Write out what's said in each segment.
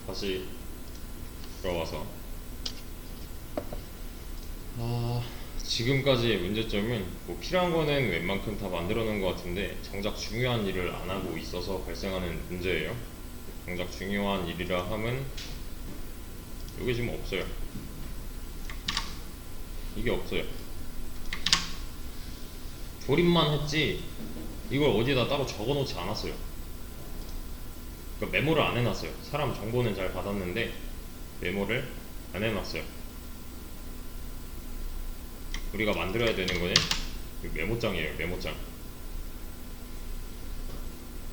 다시 들어와서 지금까지의 문제점은 뭐 필요한 거는 웬만큼 다 만들어 놓은 것 같은데 정작 중요한 일을 안 하고 있어서 발생하는 문제예요. 정작 중요한 일이라 함은 이게 지금 없어요. 이게 없어요. 조립만 했지 이걸 어디다 따로 적어 놓지 않았어요. 그러니까 메모를 안 해놨어요. 사람 정보는 잘 받았는데 메모를 안 해놨어요. 우리가 만들어야 되는 거는 메모장이에요. 메모장.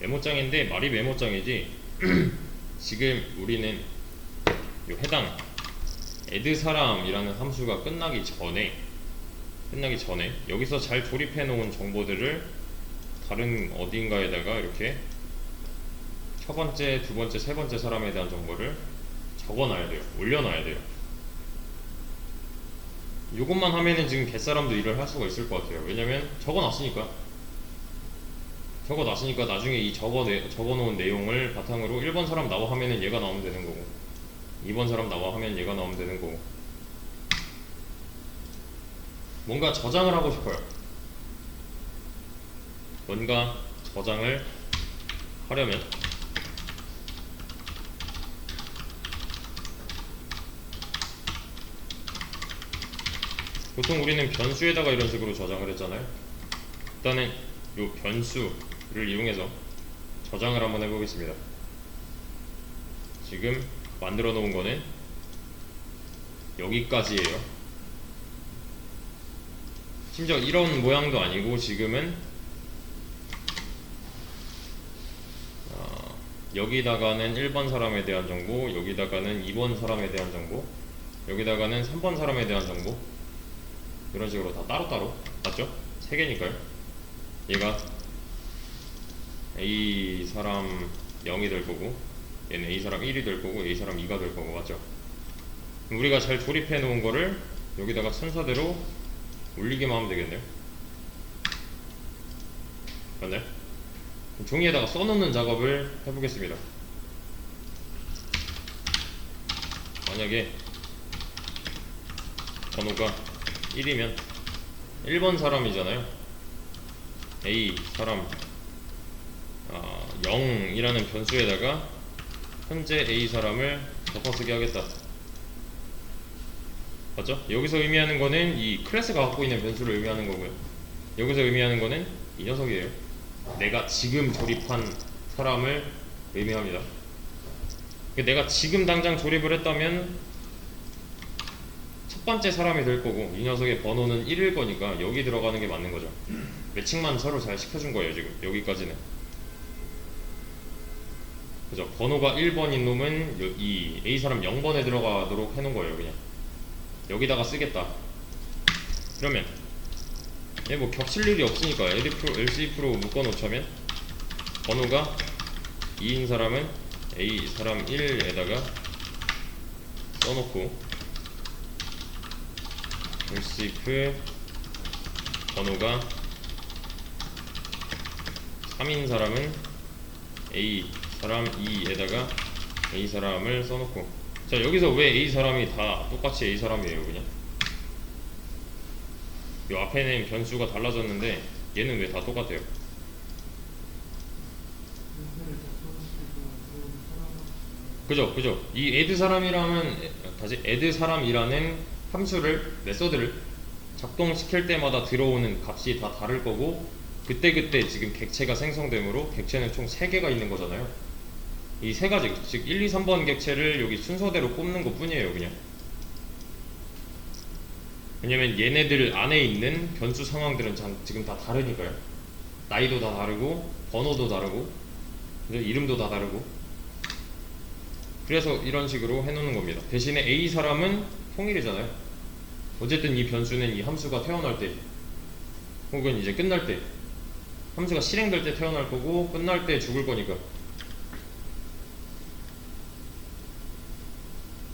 메모장인데 말이 메모장이지 지금 우리는 요 해당 add 사람이라는 함수가 끝나기 전에 여기서 잘 조립해 놓은 정보들을 다른 어딘가에다가 이렇게 첫 번째, 두 번째, 세 번째 사람에 대한 정보를 적어놔야 돼요. 올려놔야 돼요. 이것만 하면은 지금 갯사람도 일을 할 수가 있을 것 같아요. 왜냐면 적어놨으니까 나중에 이 적어놓은 내용을 바탕으로 1번 사람 나와 하면은 얘가 나오면 되는 거고 2번 사람 나와 하면 얘가 나오면 되는 거고 뭔가 저장을 하고 싶어요. 뭔가 저장을 하려면 보통 우리는 변수에다가 이런 식으로 저장을 했잖아요. 일단은 이 변수를 이용해서 저장을 한번 해보겠습니다. 지금 만들어 놓은 거는 여기까지예요. 심지어 이런 모양도 아니고 지금은 여기다가는 1번 사람에 대한 정보, 여기다가는 2번 사람에 대한 정보, 여기다가는 3번 사람에 대한 정보, 이런 식으로 다 따로따로 맞죠? 3개니까요. 얘가 A 사람 0이 될 거고 얘는 A 사람 1이 될 거고 A 사람 2가 될 거고 맞죠? 우리가 잘 조립해 놓은 거를 여기다가 순서대로 올리기만 하면 되겠네요. 맞나요? 종이에다가 써놓는 작업을 해보겠습니다. 만약에 번호가 1이면 1번 사람이잖아요. A 사람 0이라는 변수에다가 현재 A 사람을 덮어쓰기 하겠다. 맞죠? 여기서 의미하는 거는 이 클래스가 갖고 있는 변수를 의미하는 거고요. 여기서 의미하는 거는 이 녀석이에요. 내가 지금 조립한 사람을 의미합니다. 내가 지금 당장 조립을 했다면 첫 번째 사람이 될 거고 이 녀석의 번호는 1일 거니까 여기 들어가는 게 맞는 거죠. 매칭만 서로 잘 시켜준 거예요. 지금 여기까지는. 그죠? 번호가 1번인 놈은 이 A 사람 0번에 들어가도록 해놓은 거예요. 그냥 여기다가 쓰겠다. 그러면 뭐 겹칠 일이 없으니까 else if로 묶어놓자면 번호가 2인 사람은 A 사람 1에다가 써놓고 else if 번호가 3인 사람은 A 사람 2에다가 A 사람을 써놓고 자 여기서 왜 A 사람이 다 똑같이 A 사람이에요 그냥 요 앞에는 변수가 달라졌는데 얘는 왜 다 똑같아요? 그죠 이 add 사람이라는 함수를 메서드를 작동시킬 때마다 들어오는 값이 다 다를 거고 그때그때 지금 객체가 생성되므로 객체는 총 3개가 있는 거잖아요. 이 3가지 즉 1, 2, 3번 객체를 여기 순서대로 뽑는 것 뿐이에요 그냥. 왜냐면 얘네들 안에 있는 변수 상황들은 지금 다 다르니까요. 나이도 다 다르고 번호도 다르고 이름도 다 다르고 그래서 이런 식으로 해놓는 겁니다. 대신에 A 사람은 통일이잖아요. 어쨌든 이 변수는 이 함수가 태어날 때 혹은 이제 끝날 때 함수가 실행될 때 태어날 거고 끝날 때 죽을 거니까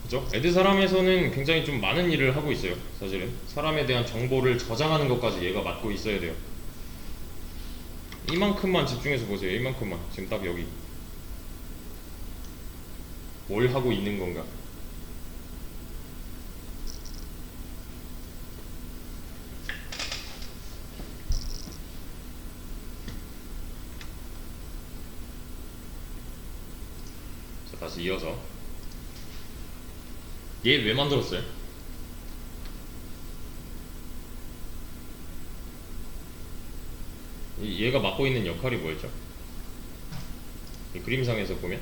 그죠? add 사람에서는 굉장히 좀 많은 일을 하고 있어요. 사실은 사람에 대한 정보를 저장하는 것까지 얘가 맡고 있어야 돼요. 이만큼만 집중해서 보세요. 이만큼만 지금 딱 여기 뭘 하고 있는 건가. 자, 다시 이어서 얘 왜 만들었어요? 얘가 맡고 있는 역할이 뭐였죠? 이 그림상에서 보면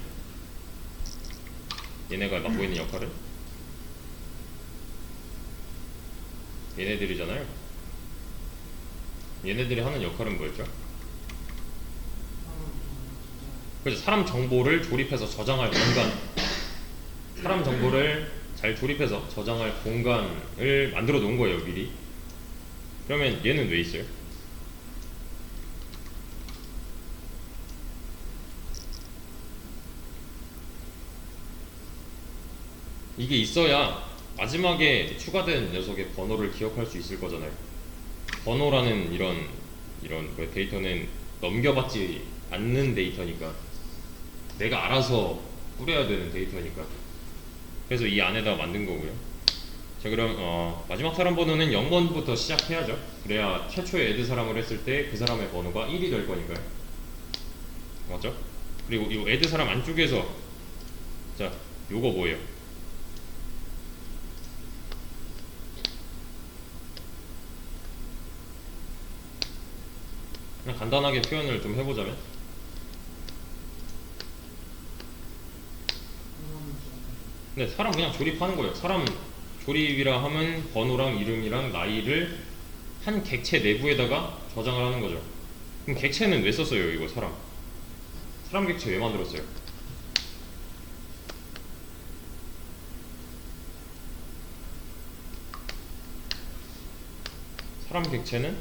얘네가 맡고 있는 역할은 얘네들이잖아요. 얘네들이 하는 역할은 뭐였죠? 그렇죠. 사람 정보를 조립해서 저장할 공간, 사람 정보를 잘 조립해서 저장할 공간을 만들어 놓은 거예요, 미리. 그러면 얘는 왜 있어요? 이게 있어야 마지막에 추가된 녀석의 번호를 기억할 수 있을 거잖아요. 번호라는 이런 데이터는 넘겨받지 않는 데이터니까, 내가 알아서 뿌려야 되는 데이터니까. 그래서 이 안에다 만든 거고요. 자, 그럼 마지막 사람 번호는 0번부터 시작해야죠. 그래야 최초에 애드 사람을 했을 때 그 사람의 번호가 1이 될 거니까요. 맞죠? 그리고 이 애드 사람 안쪽에서, 자, 요거 뭐예요? 그냥 간단하게 표현을 좀 해보자면, 근데 사람 그냥 조립하는 거예요. 사람 조립이라 하면 번호랑 이름이랑 나이를 한 객체 내부에다가 저장을 하는 거죠. 그럼 객체는 왜 썼어요? 이거 사람 객체 왜 만들었어요? 사람 객체는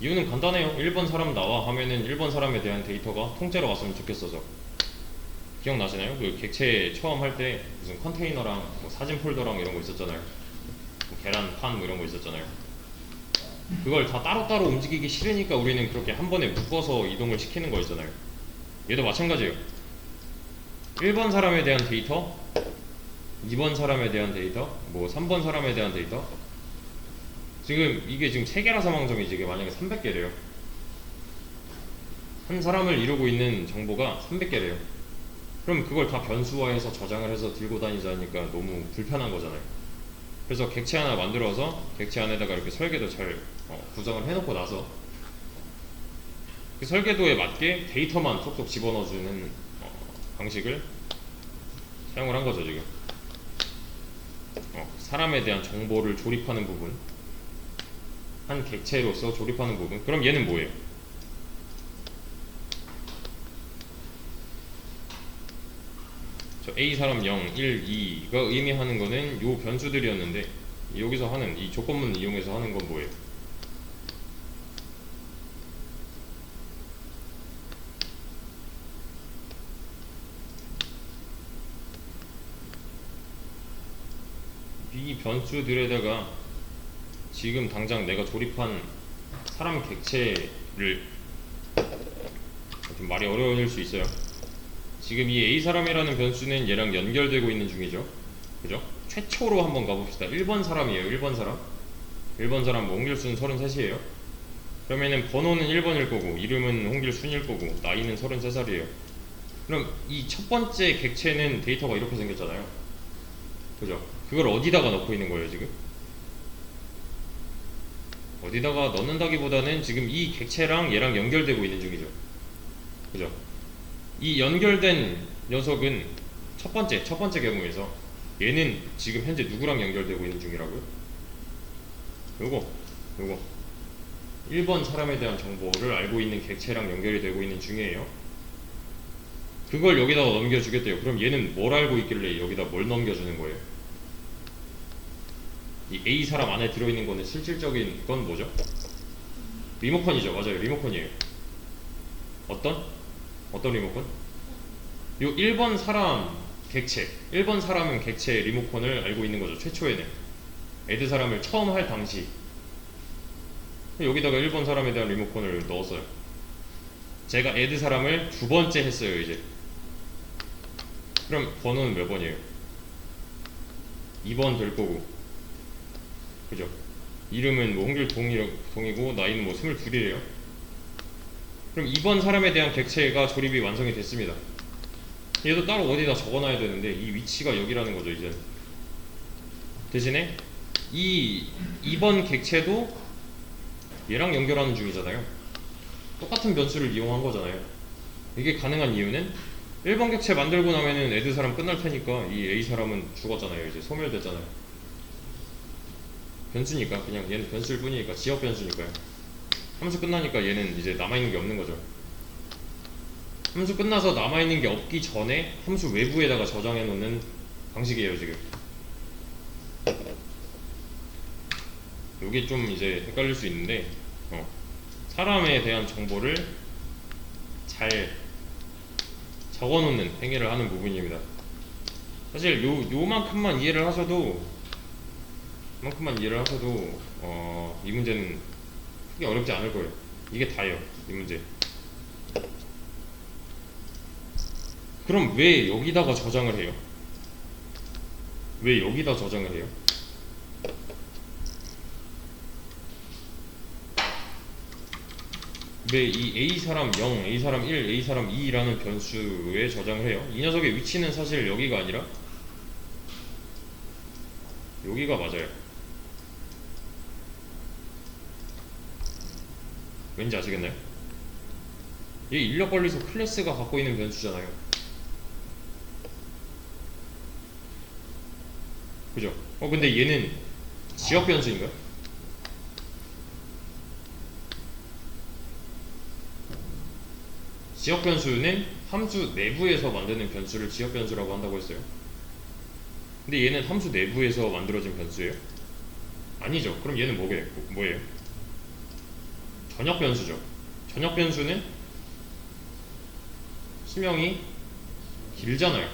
이유는 간단해요. 1번 사람 나와 하면은 1번 사람에 대한 데이터가 통째로 왔으면 좋겠어서. 기억나시나요? 그 객체 처음 할 때 무슨 컨테이너랑 뭐 사진 폴더랑 이런 거 있었잖아요. 뭐 계란, 판 뭐 이런 거 있었잖아요. 그걸 다 따로따로 움직이기 싫으니까 우리는 그렇게 한 번에 묶어서 이동을 시키는 거였잖아요. 얘도 마찬가지예요. 1번 사람에 대한 데이터, 2번 사람에 대한 데이터, 뭐 3번 사람에 대한 데이터. 지금 이게 지금 3개라 사망점이지. 이게 만약에 300개래요. 한 사람을 이루고 있는 정보가 300개래요. 그럼 그걸 다 변수화해서 저장을 해서 들고 다니자니까 너무 불편한 거잖아요. 그래서 객체 하나 만들어서 객체 안에다가 이렇게 설계도 잘 구성을 해놓고 나서 그 설계도에 맞게 데이터만 톡톡 집어넣어주는 방식을 사용을 한 거죠. 지금 사람에 대한 정보를 조립하는 부분, 한 객체로서 조립하는 부분. 그럼 얘는 뭐예요? 저 A 사람 0, 1, 2가 의미하는 거는 요 변수들이었는데, 여기서 하는 이 조건문 이용해서 하는 건 뭐예요? 이 변수들에다가 지금 당장 내가 조립한 사람 객체를, 좀 말이 어려워질 수 있어요. 지금 이 A 사람이라는 변수는 얘랑 연결되고 있는 중이죠. 그죠? 최초로 한번 가봅시다. 1번 사람이에요. 1번 사람. 1번 사람 뭐 홍길순 33이에요. 그러면은 번호는 1번일 거고, 이름은 홍길순일 거고, 나이는 33살이에요. 그럼 이 첫 번째 객체는 데이터가 이렇게 생겼잖아요. 그죠? 그걸 어디다가 넣고 있는 거예요, 지금? 어디다가 넣는다기보다는 지금 이 객체랑 얘랑 연결되고 있는 중이죠. 그죠? 이 연결된 녀석은 첫 번째 경우에서 얘는 지금 현재 누구랑 연결되고 있는 중이라고요? 요거 1번 사람에 대한 정보를 알고 있는 객체랑 연결이 되고 있는 중이에요. 그걸 여기다가 넘겨주겠대요. 그럼 얘는 뭘 알고 있길래 여기다 뭘 넘겨주는 거예요? 이 A 사람 안에 들어있는 거는 실질적인 건 뭐죠? 리모컨이죠. 맞아요. 리모컨이에요. 어떤 리모컨? 요 1번 사람 객체, 1번 사람은 객체 리모컨을 알고 있는 거죠. 최초에는 애드 사람을 처음 할 당시 여기다가 1번 사람에 대한 리모컨을 넣었어요. 제가 애드 사람을 두 번째 했어요. 이제 그럼 번호는 몇 번이에요? 2번 될 거고, 그죠? 이름은 뭐 홍길동이고 나이는 뭐 22이래요. 그럼 2번 사람에 대한 객체가 조립이 완성이 됐습니다. 얘도 따로 어디다 적어놔야 되는데 이 위치가 여기라는 거죠. 이제 대신에 이 2번 객체도 얘랑 연결하는 중이잖아요. 똑같은 변수를 이용한 거잖아요. 이게 가능한 이유는 1번 객체 만들고 나면은 애드 사람 끝날 테니까 이 A 사람은 죽었잖아요. 이제 소멸됐잖아요. 변수니까, 그냥 얘는 변수일 뿐이니까, 지역 변수니까요. 함수 끝나니까 얘는 이제 남아있는 게 없는 거죠. 함수 끝나서 남아있는 게 없기 전에 함수 외부에다가 저장해 놓는 방식이에요 지금. 요게 좀 이제 헷갈릴 수 있는데, 사람에 대한 정보를 잘 적어놓는 행위를 하는 부분입니다. 사실 요만큼만 이해를 하셔도 이 문제는 크게 어렵지 않을 거예요. 이게 다예요, 이 문제. 그럼 왜 여기다가 저장을 해요? 왜 여기다 저장을 해요? 왜 이 A 사람 0, A 사람 1, A 사람 2라는 변수에 저장을 해요? 이 녀석의 위치는 사실 여기가 아니라 여기가 맞아요. 왠지 아시겠나요? 얘 인력 관리소 클래스가 갖고 있는 변수잖아요. 그죠? 근데 얘는 지역 변수인가요? 지역 변수는 함수 내부에서 만드는 변수를 지역 변수라고 한다고 했어요. 근데 얘는 함수 내부에서 만들어진 변수예요? 아니죠. 그럼 얘는 뭐예요? 전역 변수죠. 전역 변수는 수명이 길잖아요.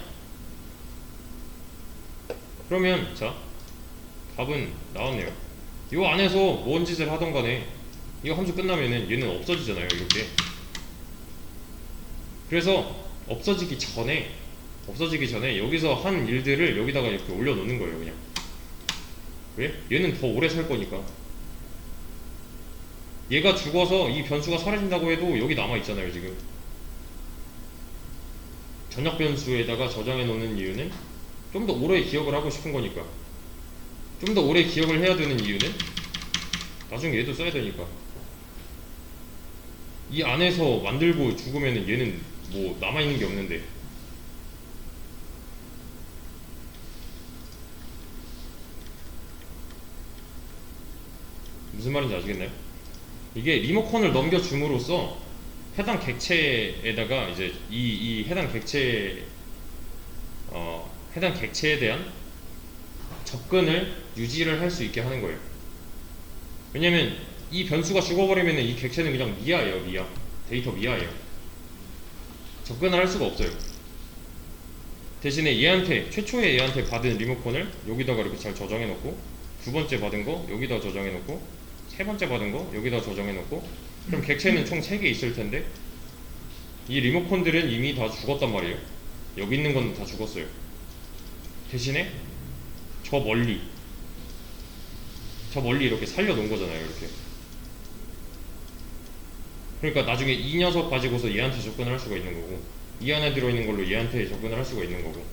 그러면 자, 답은 나왔네요. 이 안에서 뭔 짓을 하던 간에 이거 함수 끝나면은 얘는 없어지잖아요, 이렇게. 그래서 없어지기 전에 여기서 한 일들을 여기다가 이렇게 올려놓는 거예요, 그냥. 왜? 얘는 더 오래 살 거니까. 얘가 죽어서 이 변수가 사라진다고 해도 여기 남아있잖아요, 지금. 전역 변수에다가 저장해 놓는 이유는 좀 더 오래 기억을 하고 싶은 거니까. 좀 더 오래 기억을 해야 되는 이유는 나중에 얘도 써야 되니까. 이 안에서 만들고 죽으면은 얘는 뭐 남아있는 게 없는데. 무슨 말인지 아시겠나요? 이게 리모컨을 넘겨줌으로써 해당 객체에다가 이제 이 해당 객체에 대한 접근을 유지를 할 수 있게 하는 거예요. 왜냐면 이 변수가 죽어버리면 이 객체는 그냥 미아예요. 미아. 데이터 미아예요. 접근을 할 수가 없어요. 대신에 최초에 얘한테 받은 리모컨을 여기다가 이렇게 잘 저장해 놓고, 두 번째 받은 거 여기다 저장해 놓고, 세 번째 받은 거 여기다 저장해 놓고, 그럼 객체는 총 3개 있을 텐데 이 리모컨들은 이미 다 죽었단 말이에요. 여기 있는 건 다 죽었어요. 대신에 저 멀리 이렇게 살려놓은 거잖아요, 이렇게. 그러니까 나중에 이 녀석 가지고서 얘한테 접근을 할 수가 있는 거고, 이 안에 들어있는 걸로 얘한테 접근을 할 수가 있는 거고.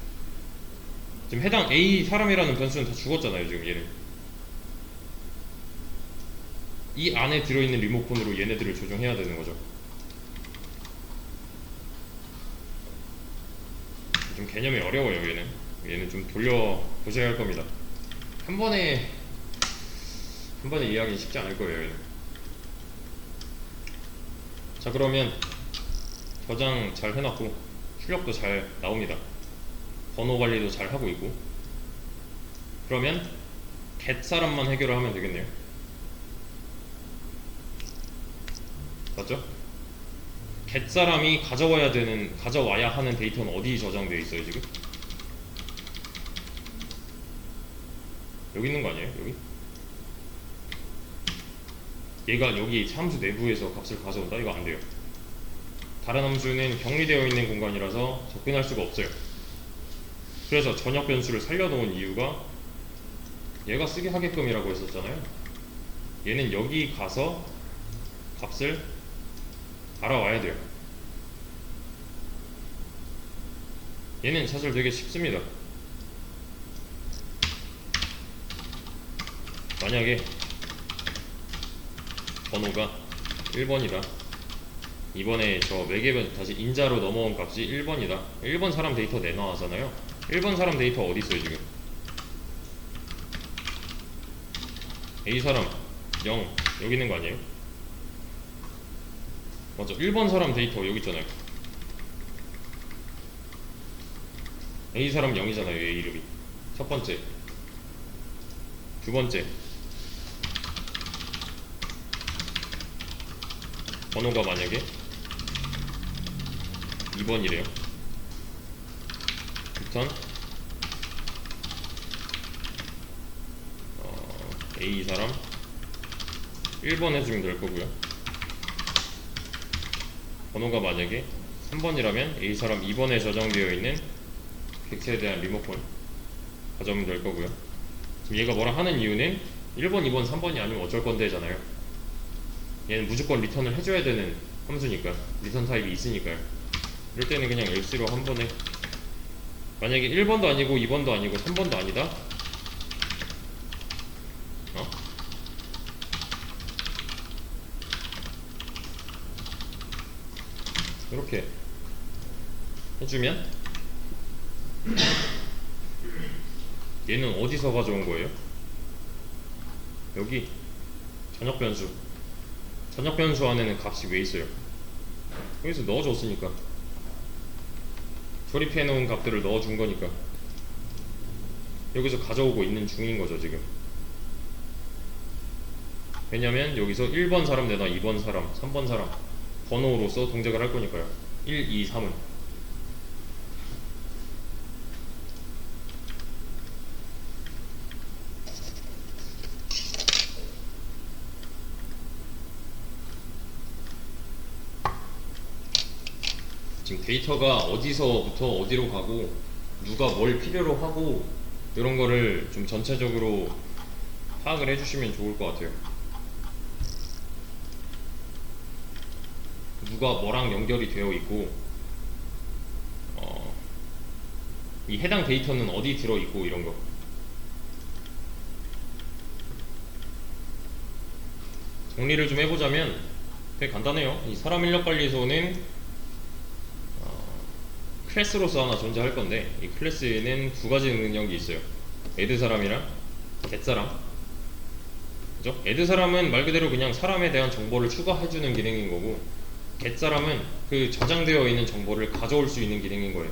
지금 해당 A 사람이라는 변수는 다 죽었잖아요, 지금 얘는. 이 안에 들어있는 리모컨으로 얘네들을 조정해야 되는 거죠. 좀 개념이 어려워요, 얘는 좀 돌려보셔야 할 겁니다. 한 번에 이해하기 쉽지 않을 거예요, 얘는. 자, 그러면 저장 잘 해놨고 출력도 잘 나옵니다. 번호 관리도 잘 하고 있고. 그러면 get 사람만 해결을 하면 되겠네요. 맞죠? get 사람이 가져와야 하는 데이터는 어디 저장되어 있어요, 지금? 여기 있는 거 아니에요? 여기? 얘가 여기 함수 내부에서 값을 가져온다? 이거 안 돼요. 다른 함수는 격리되어 있는 공간이라서 접근할 수가 없어요. 그래서 전역 변수를 살려놓은 이유가 얘가 쓰게 하게끔이라고 했었잖아요. 얘는 여기 가서 값을 알아와야 돼요. 얘는 사실 되게 쉽습니다. 만약에 번호가 1번이다. 이번에 저 매개변 다시 인자로 넘어온 값이 1번이다. 1번 사람 데이터 내놔하잖아요. 1번 사람 데이터 어디 있어요 지금? A 사람 0 여기 있는 거 아니에요? 맞죠? 1번 사람 데이터 여기 있잖아요. A 사람 0이잖아요. 얘 이름이 첫 번째, 두 번째 번호가 만약에 2번이래요. 일단 A 사람 1번 해주면 될 거고요. 번호가 만약에 3번이라면 A 사람 2번에 저장되어 있는 객체에 대한 리모컨 가져오면 될 거고요. 지금 얘가 뭐라 하는 이유는 1번, 2번, 3번이 아니면 어쩔 건데잖아요. 얘는 무조건 리턴을 해줘야 되는 함수니까, 리턴 타입이 있으니까요. 이럴 때는 그냥 else로 한 번에, 만약에 1번도 아니고 2번도 아니고 3번도 아니다? 이렇게 해주면 얘는 어디서 가져온 거예요? 여기 전역 변수. 전역 변수 안에는 값이 왜 있어요? 여기서 넣어줬으니까, 조립해 놓은 값들을 넣어준 거니까 여기서 가져오고 있는 중인 거죠 지금. 왜냐면 여기서 1번 사람 내놔, 2번 사람, 3번 사람 번호로서 동작을 할 거니까요. 1, 2, 3은 지금 데이터가 어디서부터 어디로 가고 누가 뭘 필요로 하고 이런 거를 좀 전체적으로 파악을 해주시면 좋을 것 같아요. 누가 뭐랑 연결이 되어 있고 이 해당 데이터는 어디 들어있고 이런 거. 정리를 좀 해보자면 되게 간단해요. 이 사람 인력관리소는 클래스로서 하나 존재할 건데, 이 클래스에는 두 가지 능력이 있어요. add 사람이랑 get 사람. 그죠? add 사람은 말 그대로 그냥 사람에 대한 정보를 추가해주는 기능인 거고, get 사람은 그 저장되어 있는 정보를 가져올 수 있는 기능인 거예요.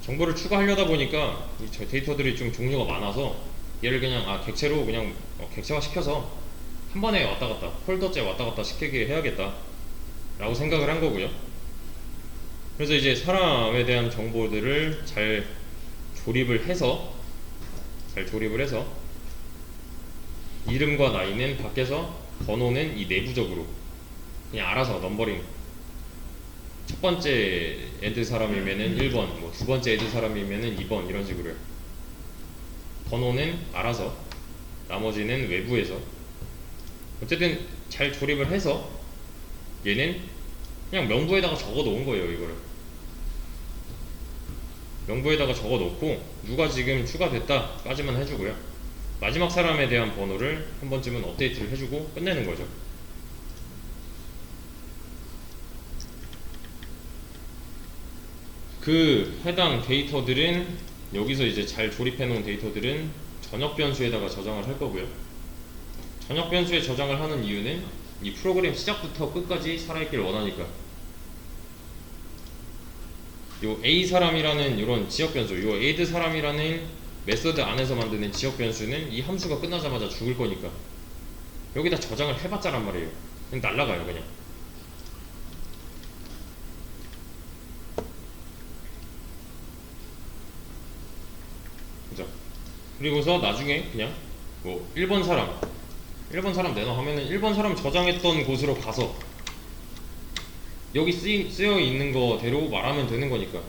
정보를 추가하려다 보니까 이 데이터들이 좀 종류가 많아서 얘를 그냥 객체로 그냥 객체화 시켜서 한 번에 왔다 갔다, 폴더째 왔다 갔다 시키게 해야겠다 라고 생각을 한 거고요. 그래서 이제 사람에 대한 정보들을 잘 조립을 해서 이름과 나이는 밖에서, 번호는 이 내부적으로 그냥 알아서 넘버링, 첫 번째 add 사람이면은 1번, 뭐 두 번째 add 사람이면은 2번 이런 식으로요. 번호는 알아서, 나머지는 외부에서. 어쨌든 잘 조립을 해서 얘는 그냥 명부에다가 적어 놓은 거예요. 이거를 명부에다가 적어 놓고 누가 지금 추가됐다 까지만 해주고요. 마지막 사람에 대한 번호를 한 번쯤은 업데이트를 해주고 끝내는 거죠. 그 해당 데이터들은 여기서 이제 잘 조립해 놓은 데이터들은 전역 변수에다가 저장을 할 거고요. 전역 변수에 저장을 하는 이유는 이 프로그램 시작부터 끝까지 살아있길 원하니까. 요 A 사람이라는 이런 지역 변수, 요 add 사람이라는 메서드 안에서 만드는 지역 변수는 이 함수가 끝나자마자 죽을 거니까 여기다 저장을 해봤자란 말이에요. 그냥 날라가요 그냥. 그죠? 그리고서 나중에 그냥 뭐 1번 사람 내놔 하면은 1번 사람 저장했던 곳으로 가서 여기 쓰여 있는 거대로 말하면 되는 거니까.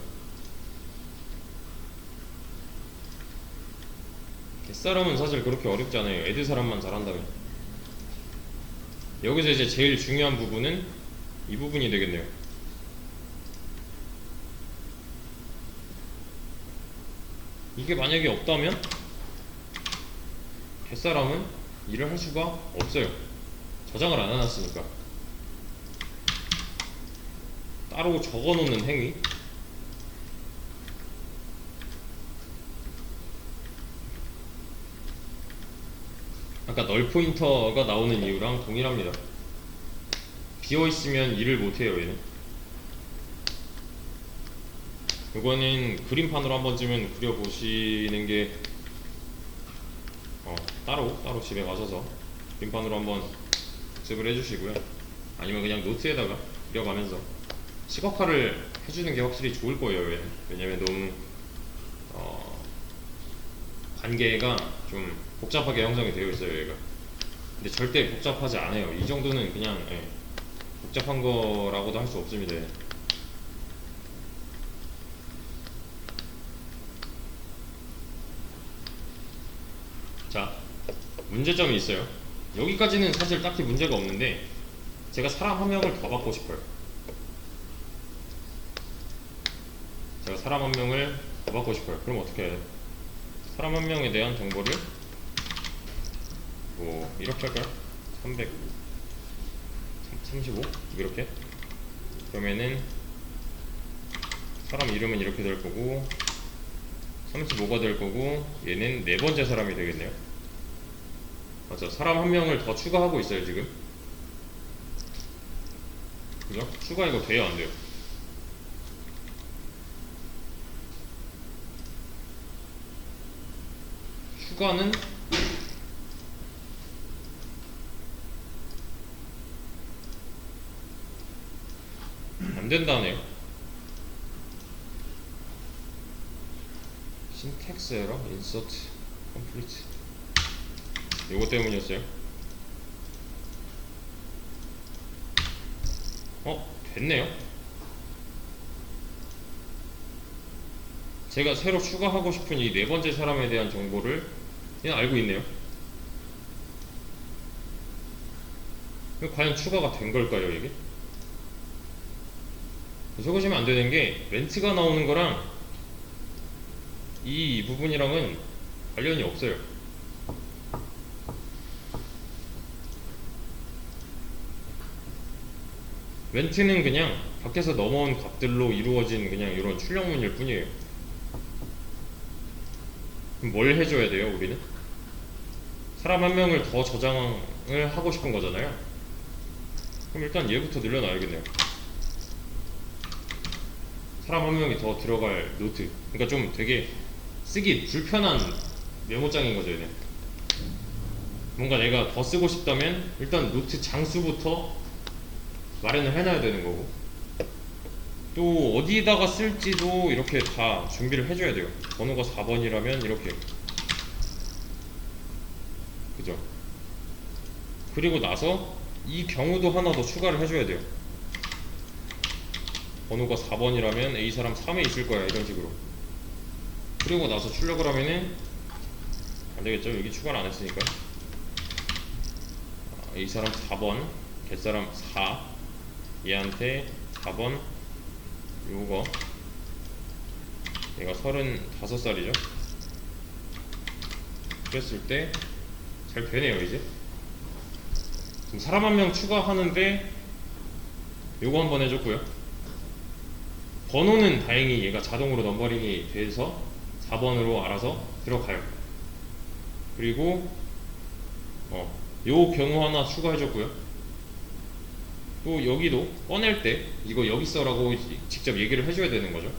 갯사람은 사실 그렇게 어렵지 않아요. 애드 사람만 잘한다면. 여기서 이제 제일 중요한 부분은 이 부분이 되겠네요. 이게 만약에 없다면 갯사람은 일을 할 수가 없어요. 저장을 안 해놨으니까. 따로 적어놓는 행위. 아까 널 포인터가 나오는 이유랑 동일합니다. 비어있으면 일을 못해요 얘는. 이거는 그림판으로 한 번쯤은 그려보시는 게 따로 집에 가셔서 그림판으로 한번 복습을 해주시고요. 아니면 그냥 노트에다가 그려가면서 시각화를 해주는 게 확실히 좋을 거예요 얘는. 왜냐면 너무 관계가 좀 복잡하게 형성이 되어 있어요 얘가. 근데 절대 복잡하지 않아요. 이 정도는 그냥 복잡한 거라고도 할 수 없습니다. 자, 문제점이 있어요. 여기까지는 사실 딱히 문제가 없는데 제가 사람 한 명을 더 받고 싶어요. 제가 사람 한 명을 더 받고 싶어요. 그럼 어떻게 해야 돼요? 사람 한 명에 대한 정보를 뭐 이렇게 할까요? 335 이렇게. 그러면은 사람 이름은 이렇게 될 거고 35가 될 거고 얘는 네 번째 사람이 되겠네요. 맞아, 사람 한 명을 더 추가하고 있어요 지금. 그죠? 추가 이거 돼요 안 돼요? 추가는 안 된다네요. 신텍스 에러, 인서트, 컴플리트. 요거 때문이었어요. 됐네요. 제가 새로 추가하고 싶은 이 네 번째 사람에 대한 정보를 그냥 알고 있네요. 과연 추가가 된 걸까요 이게? 적으시면 안 되는 게 렌트가 나오는 거랑 이 부분이랑은 관련이 없어요. 렌트는 그냥 밖에서 넘어온 값들로 이루어진 그냥 이런 출력문일 뿐이에요. 그럼 뭘 해줘야 돼요 우리는? 사람 한 명을 더 저장을 하고 싶은 거잖아요. 그럼 일단 얘부터 늘려놔야겠네요. 사람 한 명이 더 들어갈 노트. 그러니까 좀 되게 쓰기 불편한 메모장인 거죠 얘는. 뭔가 내가 더 쓰고 싶다면 일단 노트 장수부터 마련을 해놔야 되는 거고, 또 어디다가 쓸지도 이렇게 다 준비를 해줘야 돼요. 번호가 4번이라면 이렇게, 그죠? 그리고 나서 이 경우도 하나 더 추가를 해줘야 돼요. 번호가 4번이라면 A 사람 3에 있을 거야 이런 식으로. 그리고 나서 출력을 하면은 안 되겠죠? 여기 추가를 안 했으니까. A 사람 4번, 갯사람 4, 얘한테 4번, 요거 얘가 35살이죠. 그랬을 때 잘 되네요 이제. 지금 사람 한 명 추가하는데 요거 한번 해줬고요. 번호는 다행히 얘가 자동으로 넘버링이 돼서 4번으로 알아서 들어가요. 그리고 요 경우 하나 추가해줬고요. 또 여기도 꺼낼 때 이거 여기 써라고 직접 얘기를 해줘야 되는 거죠.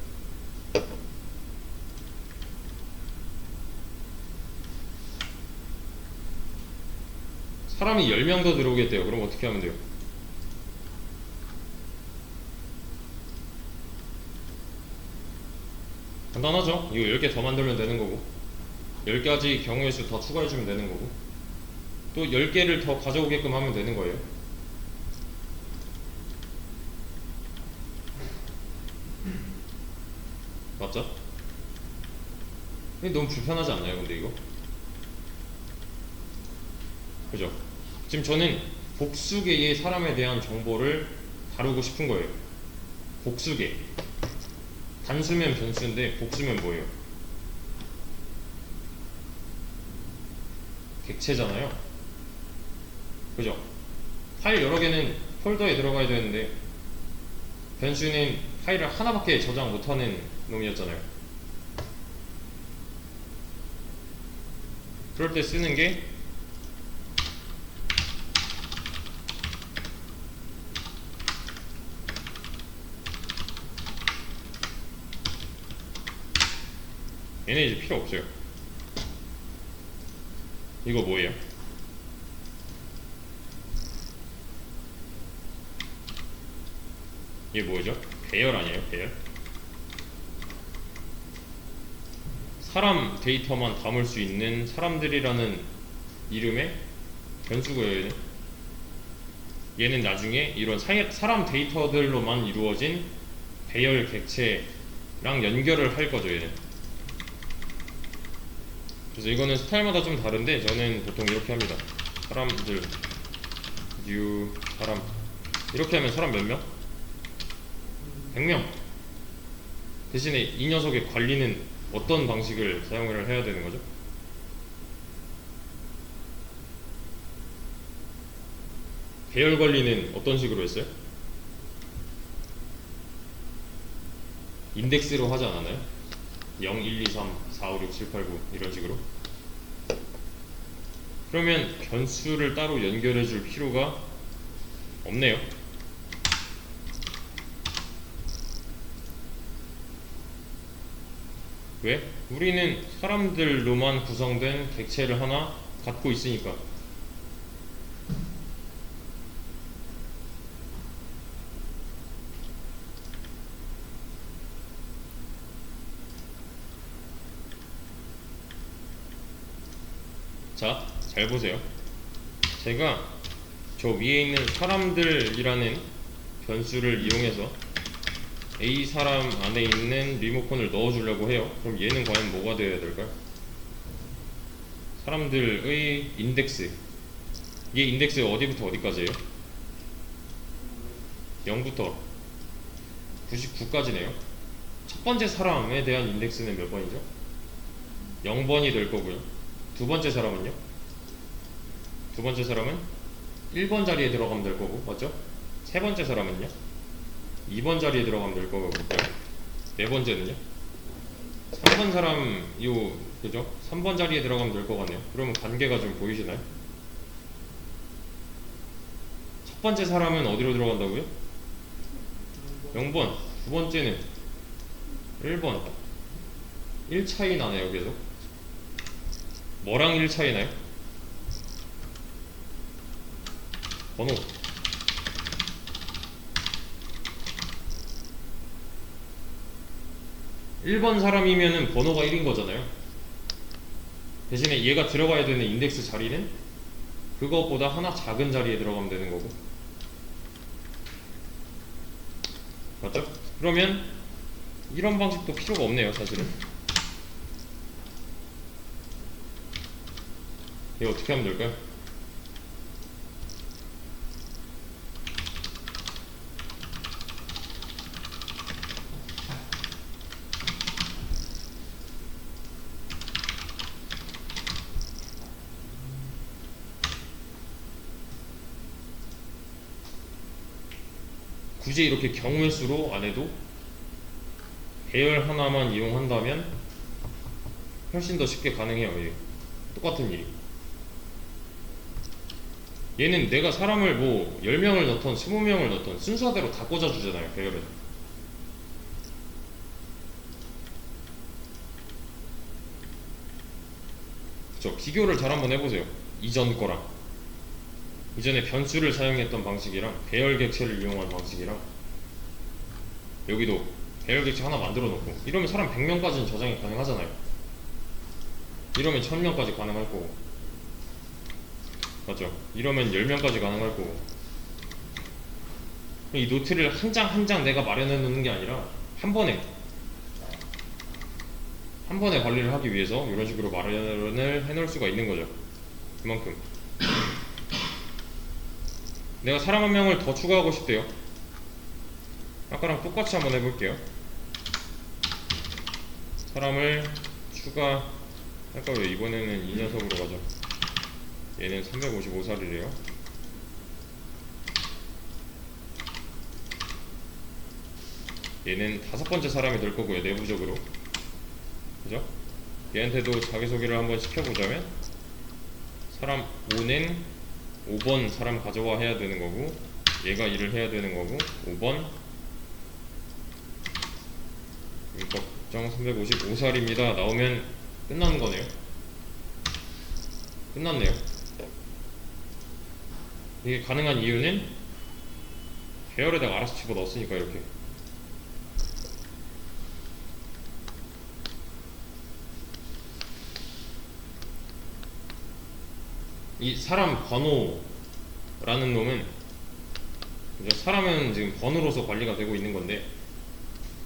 사람이 10명 더 들어오겠대요. 그럼 어떻게 하면 돼요? 간단하죠? 이거 10개 더 만들면 되는 거고, 10가지 경우의 수 더 추가해주면 되는 거고, 또 10개를 더 가져오게끔 하면 되는 거예요. 맞죠? 너무 불편하지 않나요 근데 이거? 그죠? 지금 저는 복수계의 사람에 대한 정보를 다루고 싶은 거예요. 복수계. 단수면 변수인데 복수면 뭐예요? 객체잖아요. 그죠? 파일 여러 개는 폴더에 들어가야 되는데 변수는 파일을 하나밖에 저장 못하는 놈이었잖아요. 그럴 때 쓰는 게 얘네 이제 필요 없어요. 이거 뭐예요? 이게 뭐죠? 배열 아니에요? 배열? 사람 데이터만 담을 수 있는 사람들이라는 이름의 변수고요. 얘는 나중에 이런 사람 데이터들로만 이루어진 배열 객체랑 연결을 할 거죠. 얘는. 그래서 이거는 스타일마다 좀 다른데 저는 보통 이렇게 합니다. 사람들 new 사람 이렇게 하면 사람 몇 명? 100명. 대신에 이 녀석의 관리는 어떤 방식을 사용을 해야 되는 거죠? 배열 관리는 어떤 식으로 했어요? 인덱스로 하지 않았나요? 0, 1, 2, 3, 4, 5, 6, 7, 8, 9 이런 식으로. 그러면 변수를 따로 연결해 줄 필요가 없네요. 왜? 우리는 사람들로만 구성된 객체를 하나 갖고 있으니까. 자, 잘 보세요. 제가 저 위에 있는 사람들이라는 변수를 이용해서 A 사람 안에 있는 리모컨을 넣어주려고 해요. 그럼 얘는 과연 뭐가 되어야 될까요? 사람들의 인덱스. 얘 인덱스 어디부터 어디까지예요? 0부터 99까지네요. 첫 번째 사람에 대한 인덱스는 몇 번이죠? 0번이 될 거고요. 두 번째 사람은요? 두 번째 사람은 1번 자리에 들어가면 될 거고, 맞죠? 세 번째 사람은요? 2번 자리에 들어가면 될 거고, 네 번째는요? 3번 사람, 그죠? 3번 자리에 들어가면 될 것 같네요. 그러면 관계가 좀 보이시나요? 첫 번째 사람은 어디로 들어간다고요? 0번. 두 번째는 1번. 1 차이 나네요, 계속. 뭐랑 1 차이 나요? 번호. (1번) 사람이면은 번호가 1인 거잖아요. 대신에 얘가 들어가야 되는 인덱스 자리는 그것보다 하나 작은 자리에 들어가면 되는 거고, 맞죠? 그러면 이런 방식도 필요가 없네요, 사실은. 이거 어떻게 하면 될까요? 굳이 이렇게 경우의 수로 안 해도 배열 하나만 이용한다면 훨씬 더 쉽게 가능해요. 얘. 똑같은 일이. 얘는 내가 사람을 뭐 10명을 넣던 20명을 넣던 순서대로 다 꽂아주잖아요, 배열은. 그쵸? 비교를 잘 한번 해보세요. 이전 거랑. 이전에 변수를 사용했던 방식이랑 배열 객체를 이용한 방식이랑, 여기도 배열 객체 하나 만들어 놓고 이러면 사람 100명까지는 저장이 가능하잖아요. 이러면 1000명까지 가능할 거고, 맞죠? 이러면 10명까지 가능할 거고. 이 노트를 한 장 한 장 내가 마련해 놓는 게 아니라 한 번에 관리를 하기 위해서 이런 식으로 마련을 해 놓을 수가 있는 거죠. 그만큼 내가 사람 한 명을 더 추가하고 싶대요. 아까랑 똑같이 한번 해볼게요. 사람을 추가할까요? 이번에는 이 녀석으로 가죠. 얘는 355살이래요. 얘는 5번째 사람이 될 거고요, 내부적으로. 그죠? 얘한테도 자기소개를 한번 시켜보자면, 사람 5는 5번 사람 가져와 해야 되는 거고, 얘가 일을 해야 되는 거고, 5번 걱정 355살입니다 나오면 끝나는 거네요. 끝났네요. 이게 가능한 이유는 계열에다가 알아서 집어넣었으니까. 이렇게 이 사람 번호라는 놈은, 사람은 지금 번호로서 관리가 되고 있는 건데,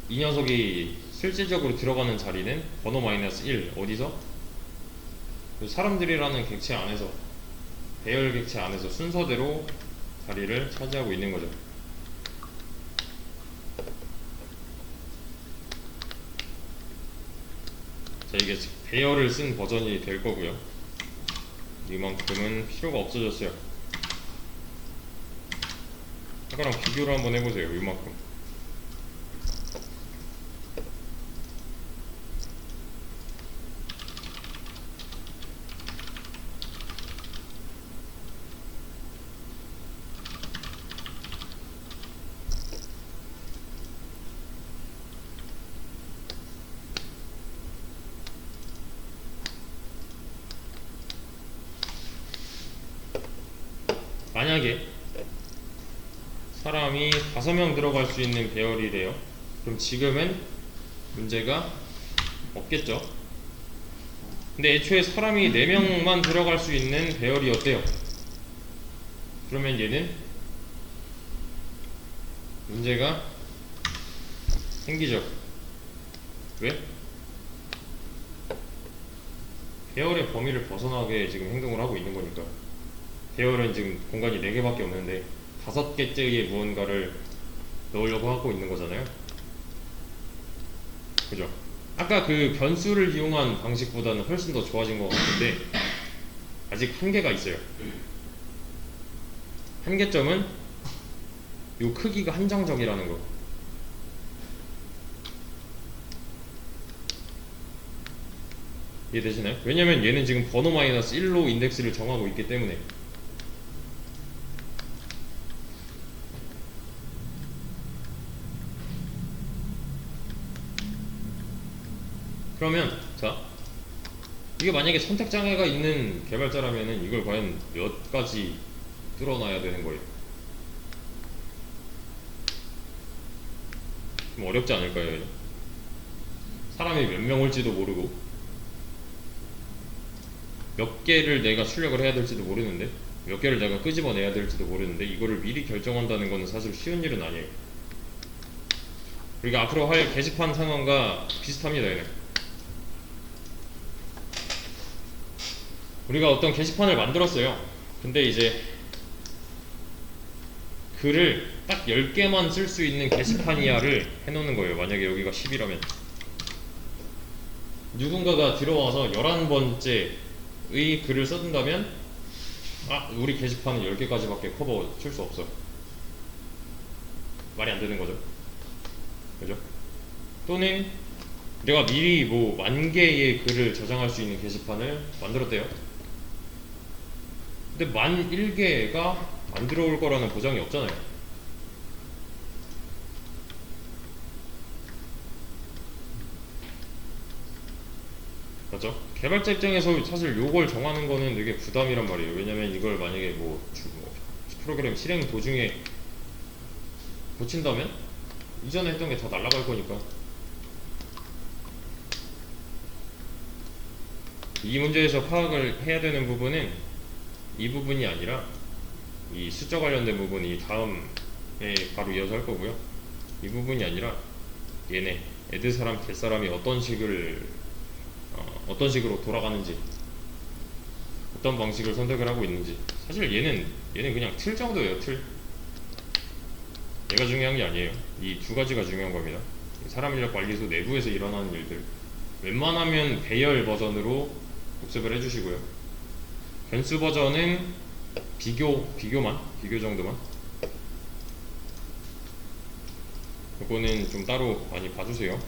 이 녀석이 실질적으로 들어가는 자리는 번호 -1. 어디서? 그 사람들이라는 객체 안에서, 배열 객체 안에서 순서대로 자리를 차지하고 있는 거죠. 자, 이게 배열을 쓴 버전이 될 거고요. 이만큼은 필요가 없어졌어요. 아까랑 비교를 한번 해보세요. 이만큼. 만약에 사람이 5명 들어갈 수 있는 배열이래요. 그럼 지금은 문제가 없겠죠. 근데 애초에 사람이 4명만 들어갈 수 있는 배열이었대요. 그러면 얘는 문제가 생기죠. 왜? 배열의 범위를 벗어나게 지금 행동을 하고 있는 거니까. 배열은 지금 공간이 4개밖에 없는데 5개째의 무언가를 넣으려고 하고 있는 거잖아요. 그죠? 아까 그 변수를 이용한 방식보다는 훨씬 더 좋아진 것 같은데, 아직 한계가 있어요. 한계점은 요 크기가 한정적이라는 거. 이해되시나요? 왜냐면 얘는 지금 번호 -1로 인덱스를 정하고 있기 때문에. 그러면 자, 이게 만약에 선택장애가 있는 개발자라면은 이걸 과연 몇 가지 뚫어놔야 되는 거예요? 좀 어렵지 않을까요? 사람이 몇 명 올지도 모르고 몇 개를 내가 출력을 해야 될지도 모르는데, 몇 개를 내가 끄집어내야 될지도 모르는데, 이거를 미리 결정한다는 거는 사실 쉬운 일은 아니에요. 우리가 앞으로 할 게시판 상황과 비슷합니다. 얘는 우리가 어떤 게시판을 만들었어요. 근데 이제 글을 딱 10개만 쓸 수 있는 게시판이야를 해놓는 거예요. 만약에 여기가 10이라면 누군가가 들어와서 11번째의 글을 써준다면, 우리 게시판은 10개까지밖에 커버 칠 수 없어. 말이 안 되는 거죠. 그죠? 또는 내가 미리 뭐 10,000개의 글을 저장할 수 있는 게시판을 만들었대요. 근데 1001개가 안 들어올 거라는 보장이 없잖아요. 맞죠? 개발자 입장에서 사실 요걸 정하는 거는 되게 부담이란 말이에요. 왜냐면 이걸 만약에 뭐 프로그램 실행 도중에 고친다면 이전에 했던 게 다 날아갈 거니까. 이 문제에서 파악을 해야 되는 부분은 이 부분이 아니라 이 숫자 관련된 부분이 다음에 바로 이어서 할 거고요. 이 부분이 아니라 얘네 애드 사람 될 사람이 어떤 식으로 돌아가는지, 어떤 방식을 선택을 하고 있는지. 사실 얘는 그냥 틀 정도예요. 틀. 얘가 중요한 게 아니에요. 이 두 가지가 중요한 겁니다. 사람 인력 관리소 내부에서 일어나는 일들, 웬만하면 배열 버전으로 복습을 해주시고요. 변수 버전은 비교 정도만. 이거는 좀 따로 많이 봐주세요.